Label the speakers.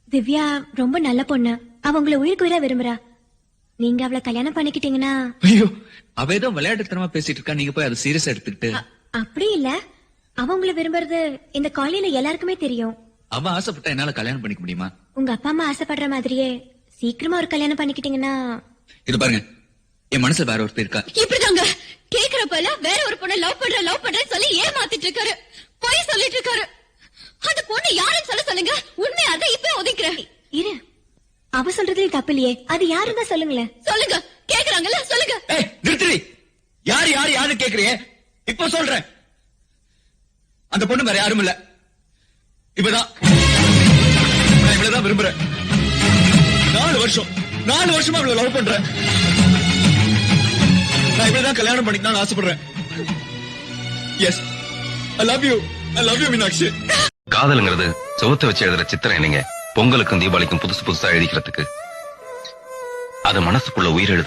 Speaker 1: திவ்யா ரொம்ப நல்ல பொண்ணு. அவ உங்களை உயிருக்கு உயிரா விரும்புறா. நீங்க அவளை கல்யாணம் பண்ணிக்கிட்டீங்கன்னா.
Speaker 2: ஐயோ, அவ ஏதோ விளையாட்டுத்தனமா பேசிட்டு இருக்கா, நீங்க போய் அதை சீரியஸா எடுத்துக்கிட்டு.
Speaker 1: அப்படி இல்ல, அவ உங்களை விரும்புறது இந்த காலையில எல்லாருக்குமே தெரியும்.
Speaker 2: அவ ஆசைப்பட்டா என்னால கல்யாணம் பண்ணிக்க முடியுமா?
Speaker 1: உங்க அப்பா அம்மா ஆசைப்படுற மாதிரியே சீக்கிரமா ஒரு கல்யாணம் பண்ணிக்கிட்டீங்கன்னா. இது
Speaker 2: பாருங்க, என் மனசுல வேற ஒருத்தர் இருக்கா.
Speaker 3: இப்படிதாங்க கேக்குறப்பல வேற ஒரு பொண்ணை லவ் பண்றேன்னு சொல்லி ஏமாத்திட்டு இருக்காரு, போய் சொல்லிட்டு இருக்காரு. அந்த பொண்ணு யாருன்னு சொல்லுங்க, உண்மையா அதை இப்ப ஒதுக்கிறேன்.
Speaker 1: இரு, அவ சொல்றதுலயும் தப்பு இல்லையே, அது யாருன்னு தான் சொல்லுங்களேன்.
Speaker 3: சொல்லுங்க, கேக்குறாங்கல்ல, சொல்லுங்க.
Speaker 2: நிறுத்தி, யாரு யாரு யாரு கேக்குறிய? இப்ப சொல்றேன், அந்த பொண்ணு வேற யாரும் இல்ல, இவதான். நான் இவ்வளவுதான் விரும்புறேன். 4 வருஷமா இவ்வளவு லவ் பண்றேன். நான் இவ்வளவுதான் கல்யாணம் பண்ணிக்கணும்னு ஆசைப்படுறேன். Yes, I love you Meenakshi.
Speaker 4: காதலுங்கிறது சுவத்தை வச்சு எழுதுற சித்திரம் இல்லைங்க. பொங்கலுக்கும் தீபாவளிக்கும் புதுசு புதுசா எழுதிக்கிறதுக்கு அது மனசுக்குள்ள உயிர் எழுது.